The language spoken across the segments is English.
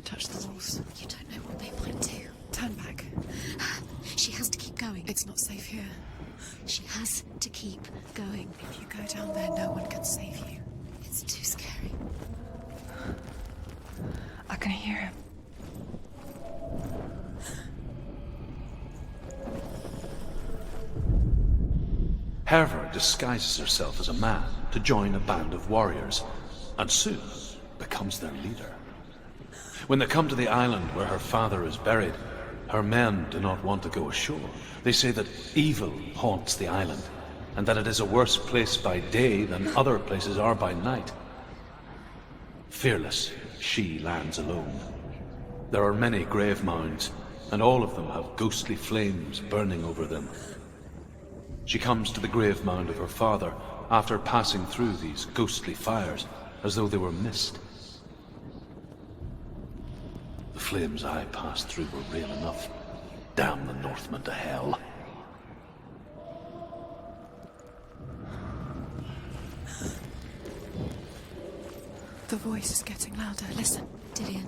Don't touch the walls. You don't know what they might do. Turn back. She has to keep going. It's not safe here. She has to keep going. If you go down there, no one can save you. It's too scary. I can hear him. Hervor disguises herself as a man to join a band of warriors, and soon becomes their leader. When they come to the island where her father is buried, her men do not want to go ashore. They say that evil haunts the island, and that it is a worse place by day than other places are by night. Fearless, she lands alone. There are many grave mounds, and all of them have ghostly flames burning over them. She comes to the grave mound of her father after passing through these ghostly fires, as though they were mist. The flames I passed through were real enough. Damn the Northmen to hell. The voice is getting louder. Listen. Dillian.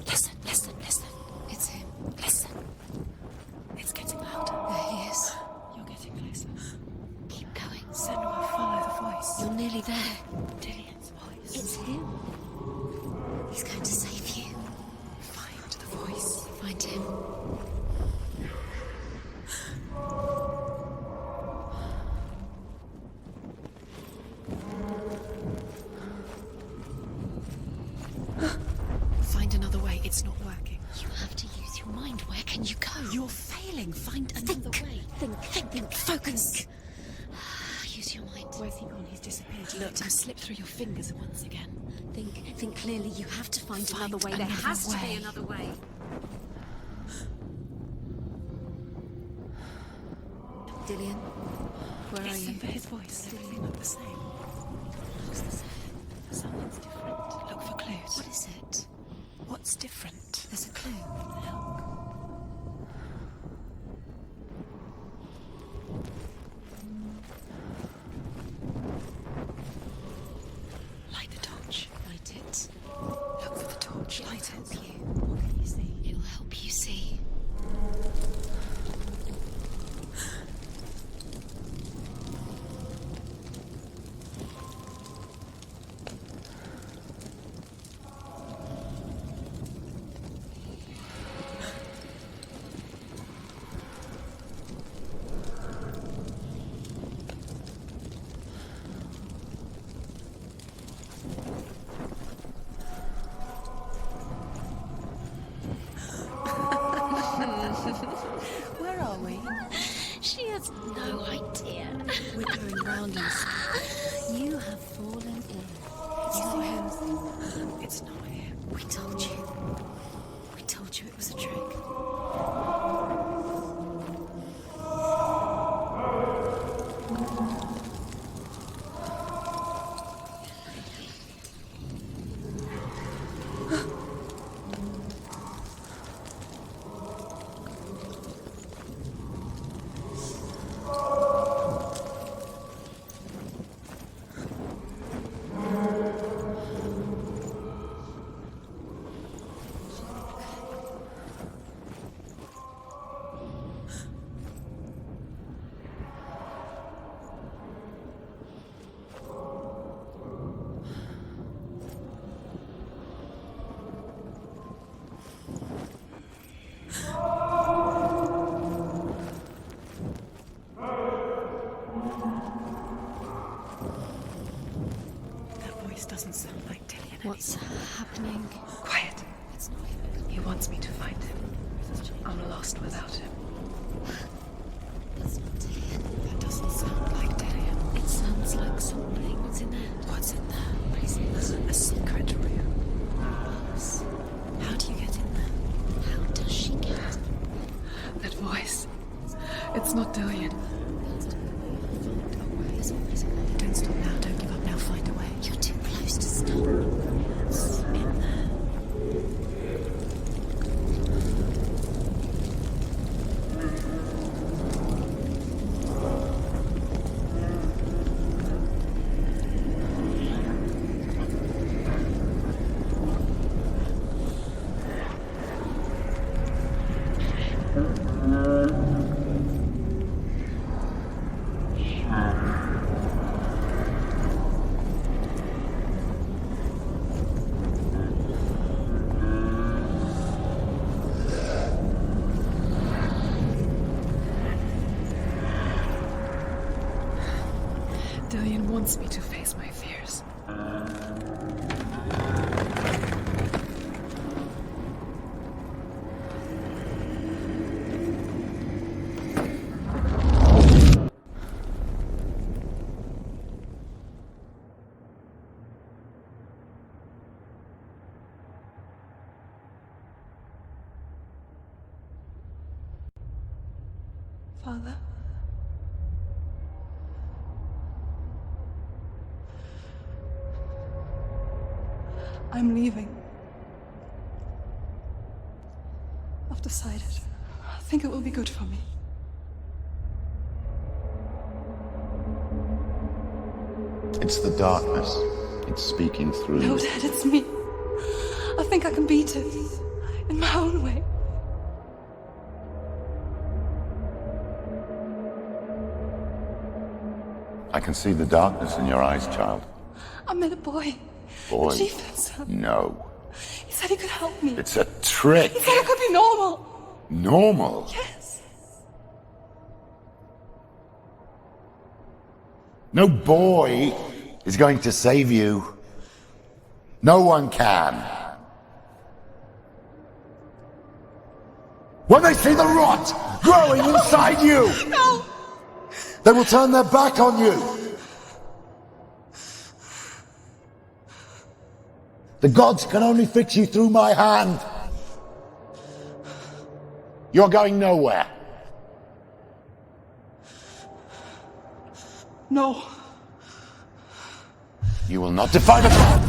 Listen, listen, listen. It's him. Listen. It's getting louder. There he is. You're getting closer. Keep going. Senua, follow the voice. You're nearly there. Dillian's voice. It's him. He's going to save you. Find the voice. Find him. Find another way. It's not working. You have to use your mind. Where can you go? You're failing. Find another way. Think. Focus. Use your mind. Where's he gone? He's disappeared. You let him slip through your fingers once again. Think clearly. You have to find another way. There another has to be way. another way. Dillian, where are Listen you? for his voice. They look the same. Looks the same. Something's different. Look for clues. What is it? What's different? There's a clue. Light the torch. Light it. Look for the torch. Light it. Help you. What can you see? It'll help you see. Where are we? She has no idea. We're going round in circles. You have fallen in. It's not him. It's not him. We told you. We told you it was a trick. That voice doesn't sound like Dillian. What's happening? Quiet. It's not him. He wants me to find him. I'm lost without him. That's not Dillian. That doesn't sound like Dillian. It sounds like something. What's in there? What's in there? Prisons. A secret room. Yes. How do you get in there? How does she get? That voice. It's not Dillian. Find a way. There's always a way. Don't stop now. Don't give up now. Find a way. You're too close to stop. It's in there. medallion wants me to face my fears. Father? I'm leaving. I've decided. I think it will be good for me. It's the darkness. It's speaking through No, you. Dad, it's me. I think I can beat it. In my own way. I can see the darkness in your eyes, child. I met a boy. Boy. The chieftain's son. No. He said he could help me. It's a trick. He said I could be normal. Normal? Yes. No boy is going to save you. No one can. When they see the rot growing inside you, No! they will turn their back on you. The gods can only fix you through my hand. You're going nowhere. No. You will not defy the gods.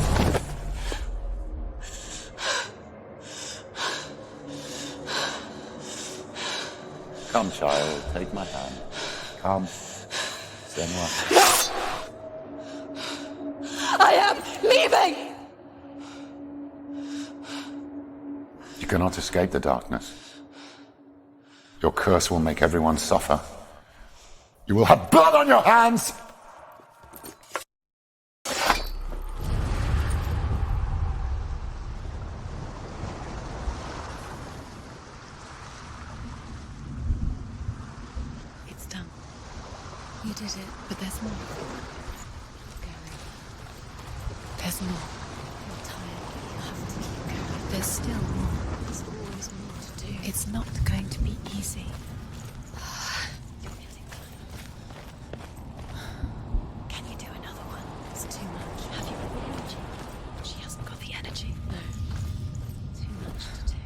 Come, child, take my hand. Come. Senua. I am leaving! You cannot escape the darkness. Your curse will make everyone suffer. You will have blood on your hands! It's done. You did it, but there's more. Going. There's more. You're tired, but you have to keep going. There's still more. There's always more to do. It's not going to be easy. You're feeling fine. Can you do another one? It's too much. Have you got the energy? She hasn't got the energy. No. Too much to do.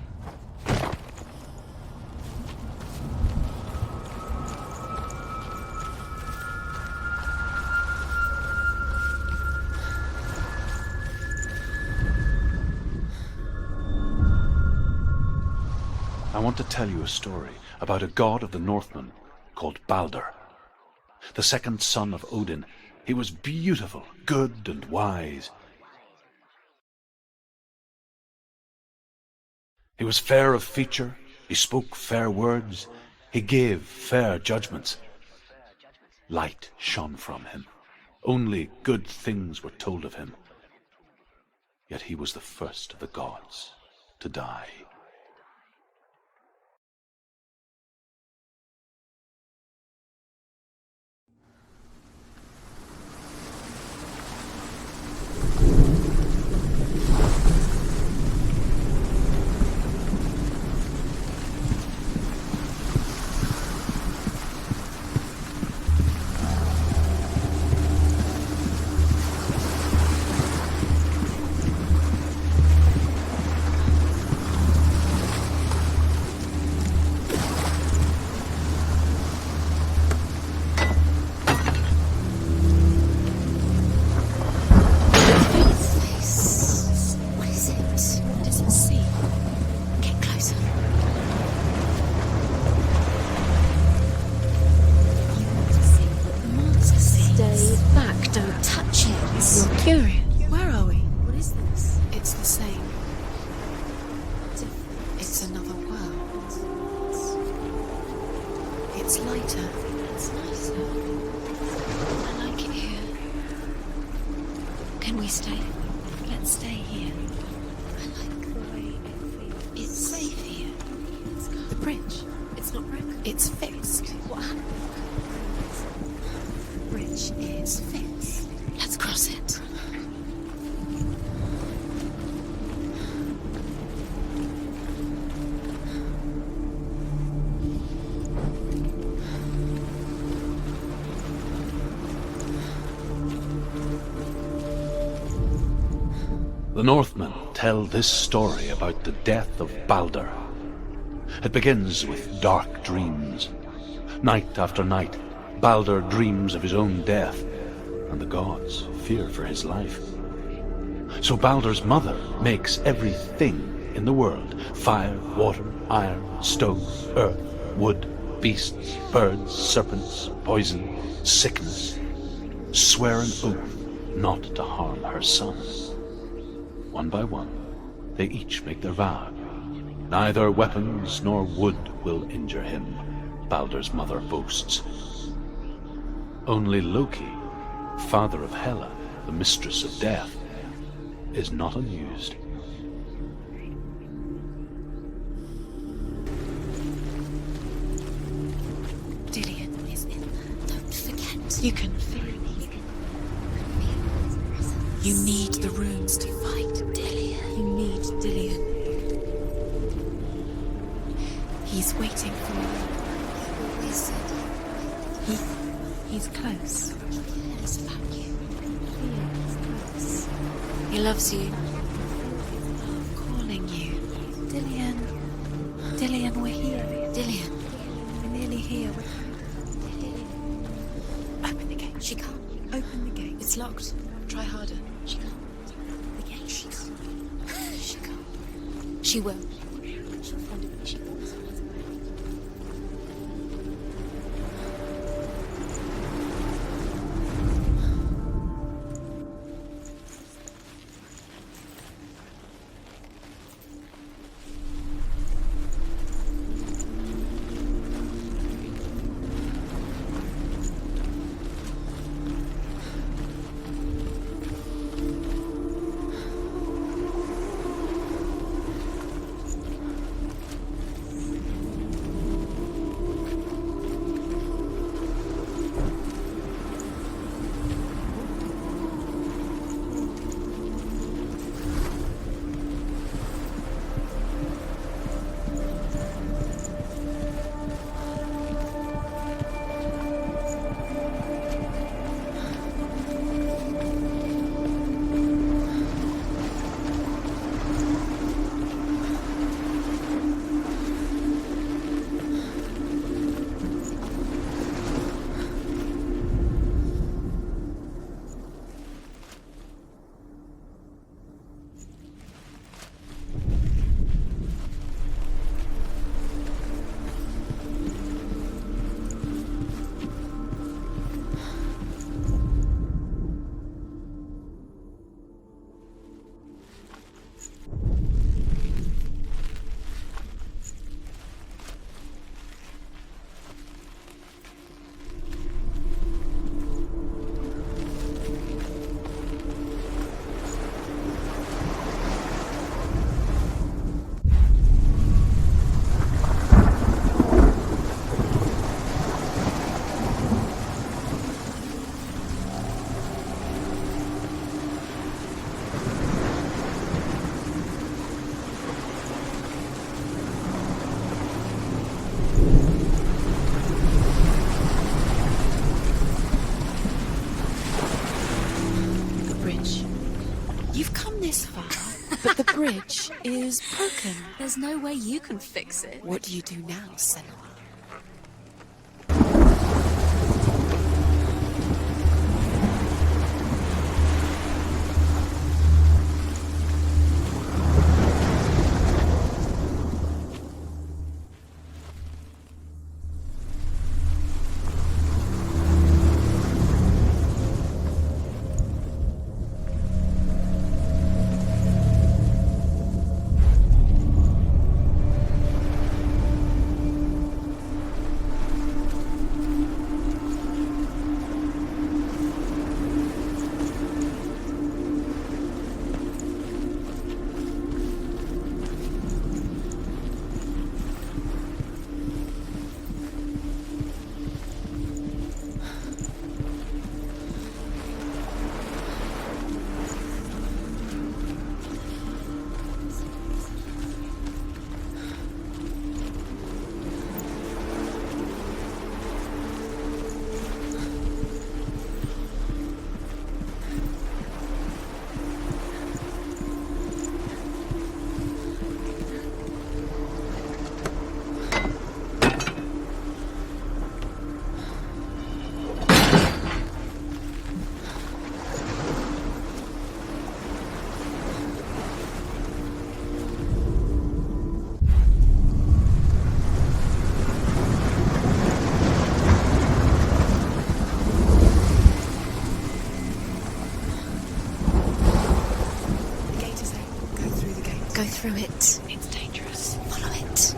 I want to tell you a story about a god of the Northmen called Balder. The second son of Odin, he was beautiful, good and wise. He was fair of feature, he spoke fair words, he gave fair judgments. Light shone from him. Only good things were told of him. Yet he was the first of the gods to die. It's lighter. It's nicer. I like it here. Can we stay? Let's stay here. I like the way it feels. It's safe here. The bridge. It's not broken. It's fixed. What happened? The bridge is fixed. cross it. The Northmen tell this story about the death of Baldur. It begins with dark dreams. Night after night, Baldur dreams of his own death, and the gods fear for his life. So Baldur's mother makes everything in the world: fire, water, iron, stone, earth, wood, beasts, birds, serpents, poison, sickness, swear an oath not to harm her son. One by one, they each make their vow. Neither weapons nor wood will injure him, Baldur's mother boasts. Only Loki, father of Hela, the mistress of death, is not amused. Dillion is in there. Don't forget. You can feel it. You need the runes to fight Dillion. You need Dillion. He's waiting for you. He always said he's close. He cares about you. He is close. He loves you. I'm calling you. Dillion. Dillion, we're here. Dillion. We're nearly here. We're coming. Open the gate. She can't. Open the gate. It's locked. Try harder. She can't. The gate. She can't. She can't. She will. She'll find it. She will. But the bridge is broken. There's no way you can fix it. What do you do now, Senua? go through it. It's dangerous. Follow it.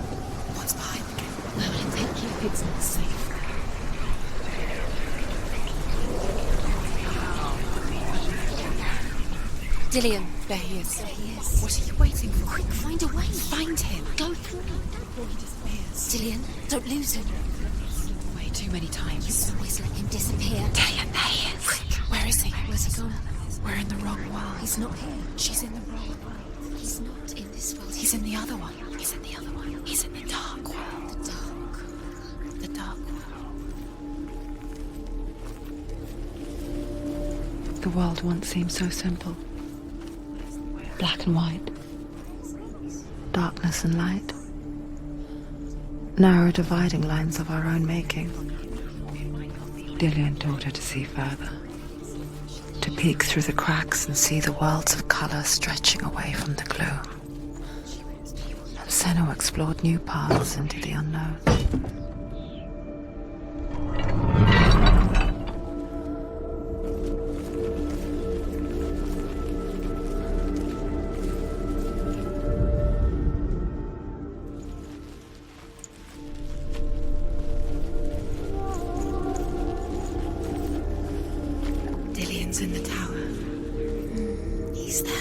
What's behind the gate? Where will it take you? It's not safe. Dillian. There he is. There he is. What are you waiting for? Quick, find a way. Find him. Go through. Before he disappears. Dillian, don't lose him. Way too many times. You always let him disappear. Dillian, there he is. Quick. Where is he? Where's he gone? We're in the wrong world. He's not here. She's in the wrong world. He's not in this world. He's in the other one. He's in the other one. He's in the dark world. the dark. The dark world. The world once seemed so simple. Black and white. Darkness and light. Narrow dividing lines of our own making. Dillian taught her to see further. To peek through the cracks and see the worlds of colour stretching away from the gloom. And Senua explored new paths into the unknown. Dillian's in the tower. He's there.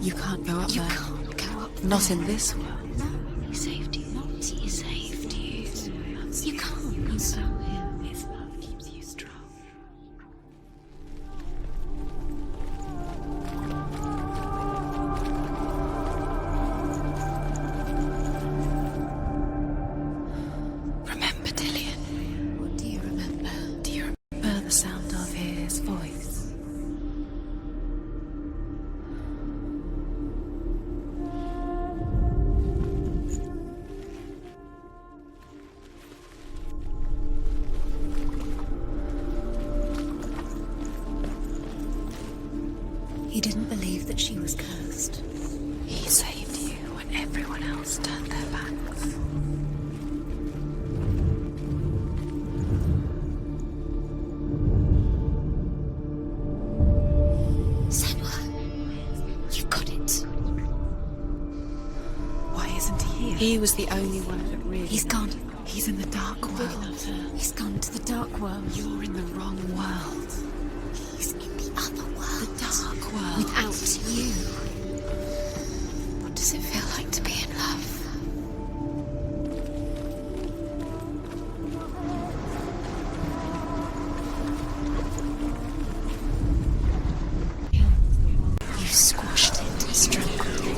You can't go up You there. can't go up Not there. in this world. No, he saved you. Not he saved you. You can't. So his love keeps you strong. Remember Dillian. What do you remember? Do you remember the sound of his voice? He didn't believe that she was cursed. He saved you when everyone else turned their backs. Senua, you've got it. Why isn't he here? He was the only one that really... He's gone. He's in the dark world. He's gone to the dark world. You're in the wrong world. He's in the other world. The dark world. Without you. What does it feel like to be in love? You squashed it, strangled it.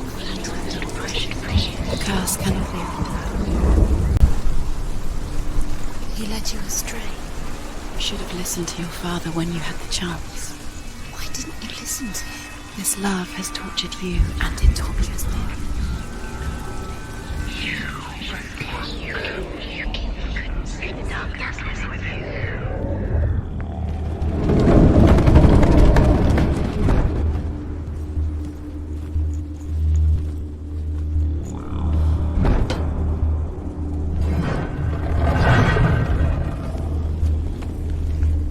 The curse cannot be undone. He led you astray. You should have listened to your father when you had the chance. Why didn't you listen to him? This love has tortured you, and it tortures me.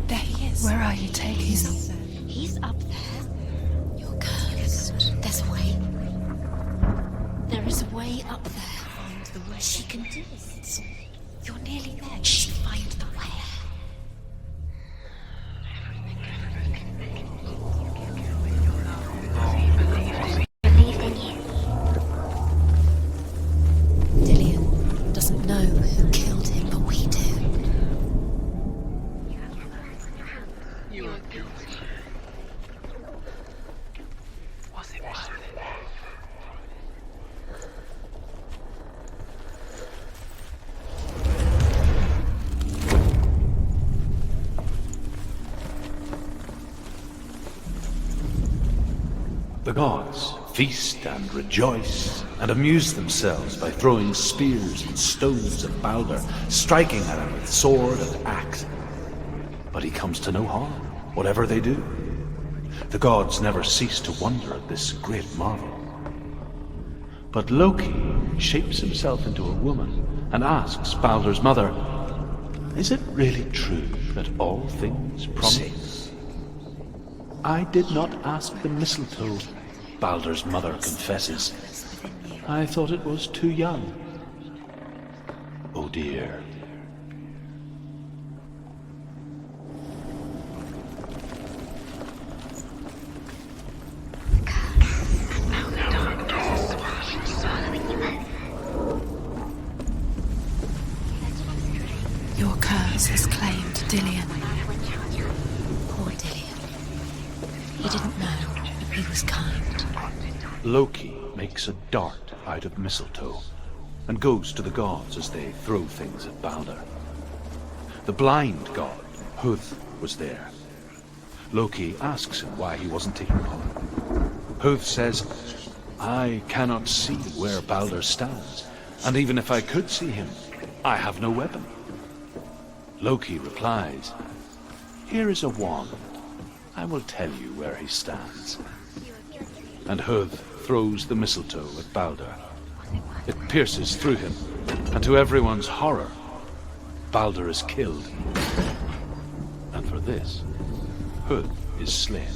There he is. Where are you taking He's him? up there. He's up there. You're cursed. There's a way. There is a way up there. Find the way. She can do it. You're nearly there. She find the way. Believe in you. Dillian doesn't know who killed him, but we do. The gods feast and rejoice and amuse themselves by throwing spears and stones at Balder, striking at him with sword and axe. But he comes to no harm, whatever they do. The gods never cease to wonder at this great marvel. But Loki shapes himself into a woman and asks Baldur's mother, "Is it really true that all things promise?" "I did not ask the mistletoe," Baldur's mother confesses. "I thought it was too young." Oh dear. Your curse has claimed Dillion. Poor Dillion. He didn't know, but he was kind. Loki makes a dart out of mistletoe and goes to the gods as they throw things at Baldur. The blind god, Huth, was there. Loki asks him why he wasn't taking part. Huth says, "I cannot see where Baldur stands, and even if I could see him, I have no weapon." Loki replies, "Here is a wand. I will tell you where he stands." And Huth throws the mistletoe at Baldur. It pierces through him, and to everyone's horror, Baldur is killed. And for this, Huth is slain.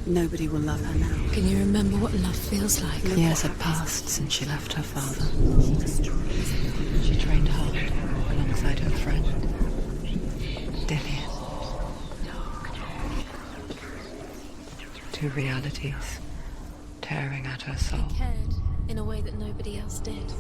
Nobody will love her now. Can you remember what love feels like? Years had passed since she left her father. She trained hard alongside her friend, Dillion. Two realities tearing at her soul. He cared in a way that nobody else did.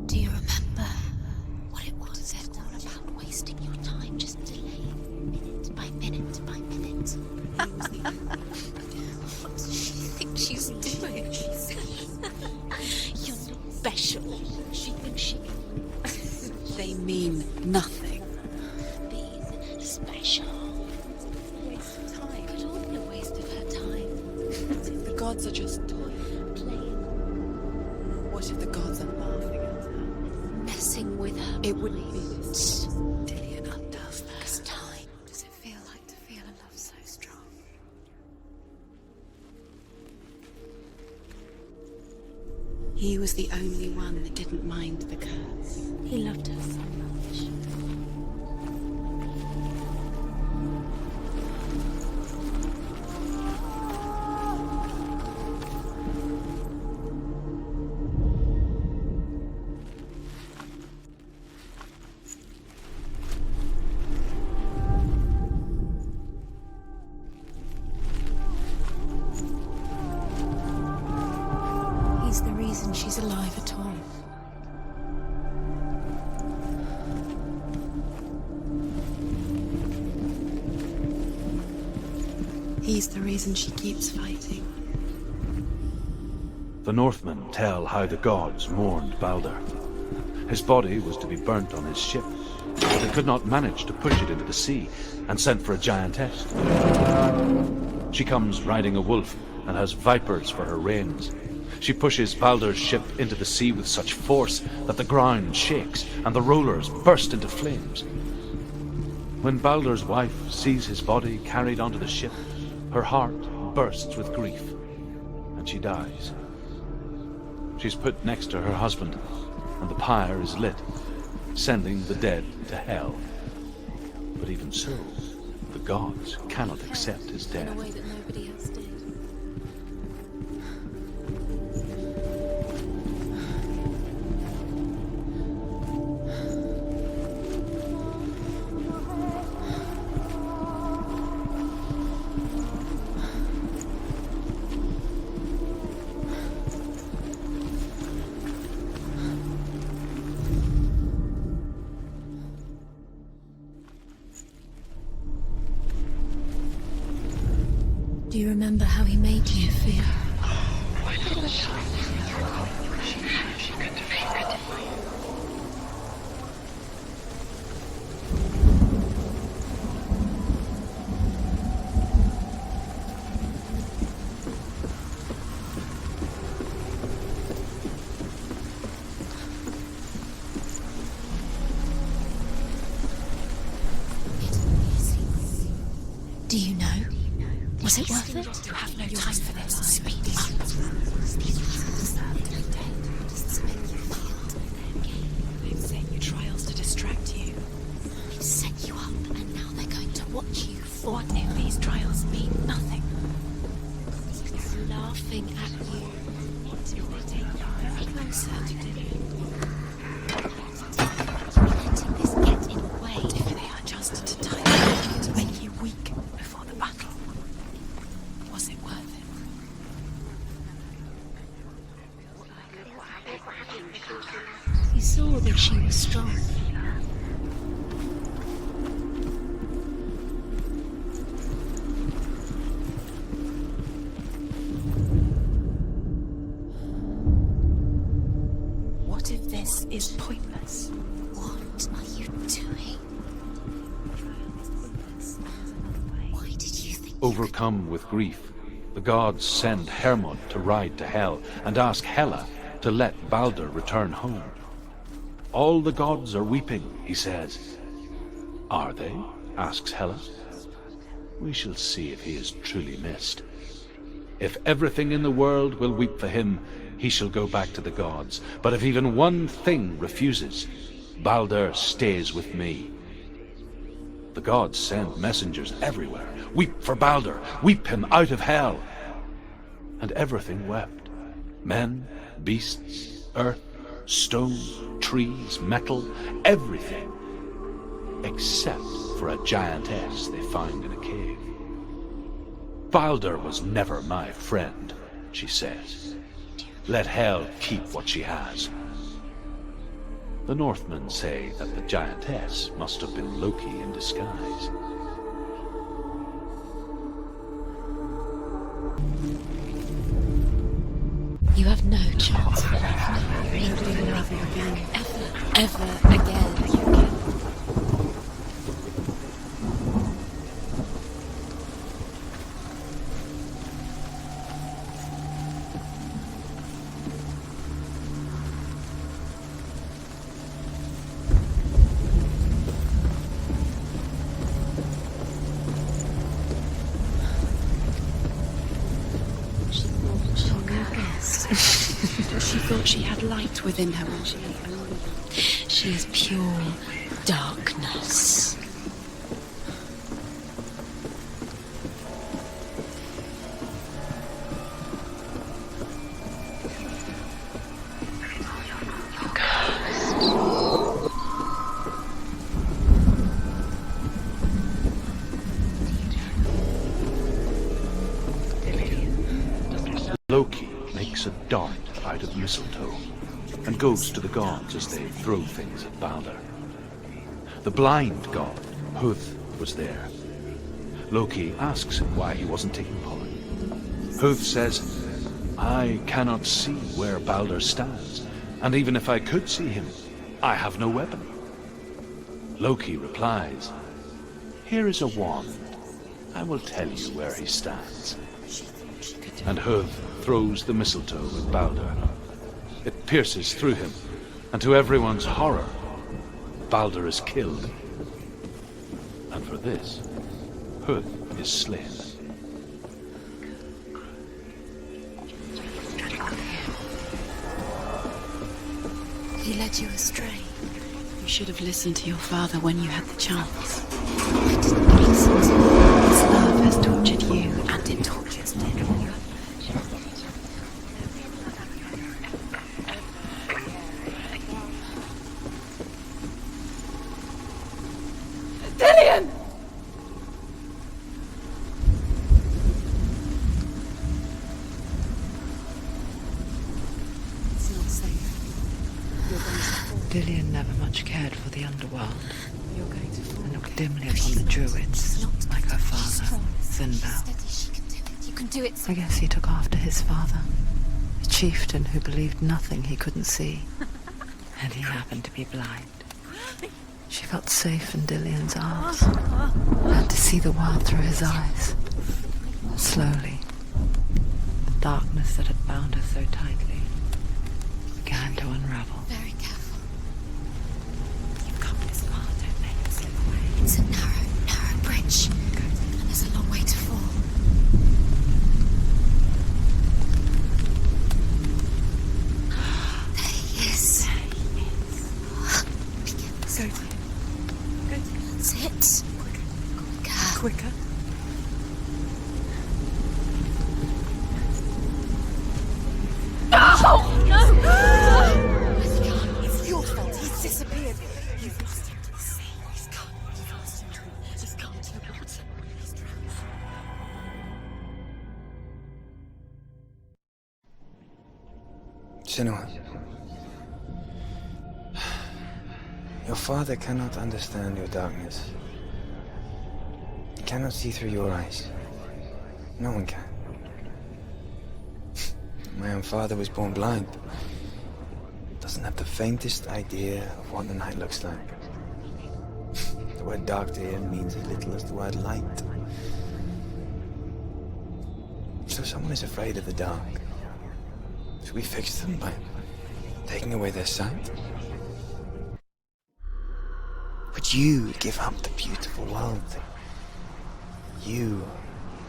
Do you remember what it was? It's all about wasting your time, just delaying minute by minute by minute. What does she think she's doing? You're not special. She thinks she They mean nothing. being special. Waste of time. It could all be a waste of her time. The gods are just toying. Playing, What if the gods are laughing at her? messing with her. It wouldn't be mind. this. Dillion undoes that. It's time. What does it feel like to feel a love so strong? He was the only one that didn't mind the curse. He loved her so much. He's the reason she's alive at all. He's the reason she keeps fighting. The Northmen tell how the gods mourned Baldur. His body was to be burnt on his ship, but they could not manage to push it into the sea and sent for a giantess. She comes riding a wolf and has vipers for her reins. She pushes Baldur's ship into the sea with such force that the ground shakes and the rollers burst into flames. When Baldur's wife sees his body carried onto the ship, her heart bursts with grief, and she dies. She's put next to her husband, and the pyre is lit, sending the dead to hell. But even so, the gods cannot accept his In a death. way that nobody else did. Do you remember how he made you feel? Do you know? Was it worth it? You have no time for this. Speak up. They've set you trials to distract you. They've set you up, and now they're going to watch you. What if these trials mean nothing? They're laughing at you. Very closer to Dylan. Letting this get in the way. What if they are just to time to make you weak before the battle? Was it worth it? You saw that she was strong. What if this is pointless? What are you doing? Why did you think Overcome with grief, the gods send Hermod to ride to Hell and ask Hela to let Baldur return home. All the gods are weeping, he says. Are they? Asks Hela. We shall see if he is truly missed. If everything in the world will weep for him, he shall go back to the gods. But if even one thing refuses, Baldur stays with me. The gods send messengers everywhere. Weep for Baldur, weep him out of hell. And everything wept. Men, beasts, earth, stone, trees, metal, everything. Except for a giantess they find in a cave. Baldur was never my friend, she says. Let Hel keep what she has. The Northmen say that the giantess must have been Loki in disguise. you have no chance for love? Nobody will love you again. Ever again. She thought she had light within her when she She is pure darkness. Loki makes a dart out of mistletoe and goes to the gods as they throw things at Baldur. The blind god, Huth, was there. Loki asks him why he wasn't taking pollen. Huth says, I cannot see where Baldur stands, and even if I could see him, I have no weapon. Loki replies, here is a wand. I will tell you where he stands. And Huth throws the mistletoe at Balder. It pierces through him, and to everyone's horror, Balder is killed. And for this, Hud is slain. He led you astray. You should have listened to your father when you had the chance. I didn't listen to him. His love has tortured you, and it tortures me. Dillion! It's not safe. You're going to fall. Dillion never much cared for the underworld, You're going to fall. and looked dimly upon the druids, like her father, Finbel. Steady, she can do it. You can do it. I guess he took after his father, a chieftain who believed nothing he couldn't see, and he happened to be blind. She felt safe in Dillion's arms, had to see the world through his eyes. Slowly, the darkness that had bound her so tightly began to unravel. Very careful. You've come this far, don't make it slip away. It's a narrow bridge. And there's a long way to fall. There he is. Be careful. Go to him. Go to him. That's it. Quicker. Quicker. It's your fault. He's disappeared. You've lost him to the sea. He's gone. You've lost him to the water. He's gone to the water. He's drowned. Senua, your father cannot understand your darkness. He cannot see through your eyes. No one can. My own father was born blind. Doesn't have the faintest idea of what the night looks like. The word dark to him means as little as the word light. So someone is afraid of the dark. Should we fix them by taking away their sight? Would you give up the beautiful world? You,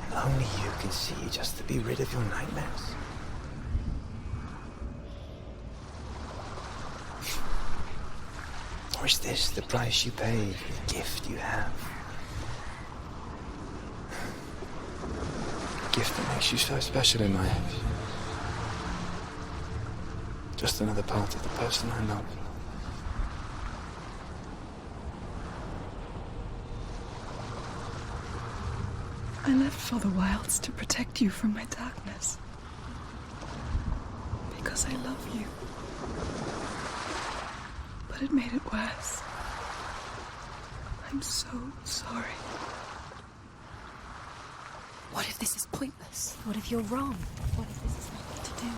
and only you, can see just to be rid of your nightmares. Or is this the price you pay for the gift you have? A gift that makes you so special in my eyes. Just another part of the person I love. I left for the wilds to protect you from my darkness. Because I love you. But it made it worse. I'm so sorry. What if this is pointless? What if you're wrong? What if this is not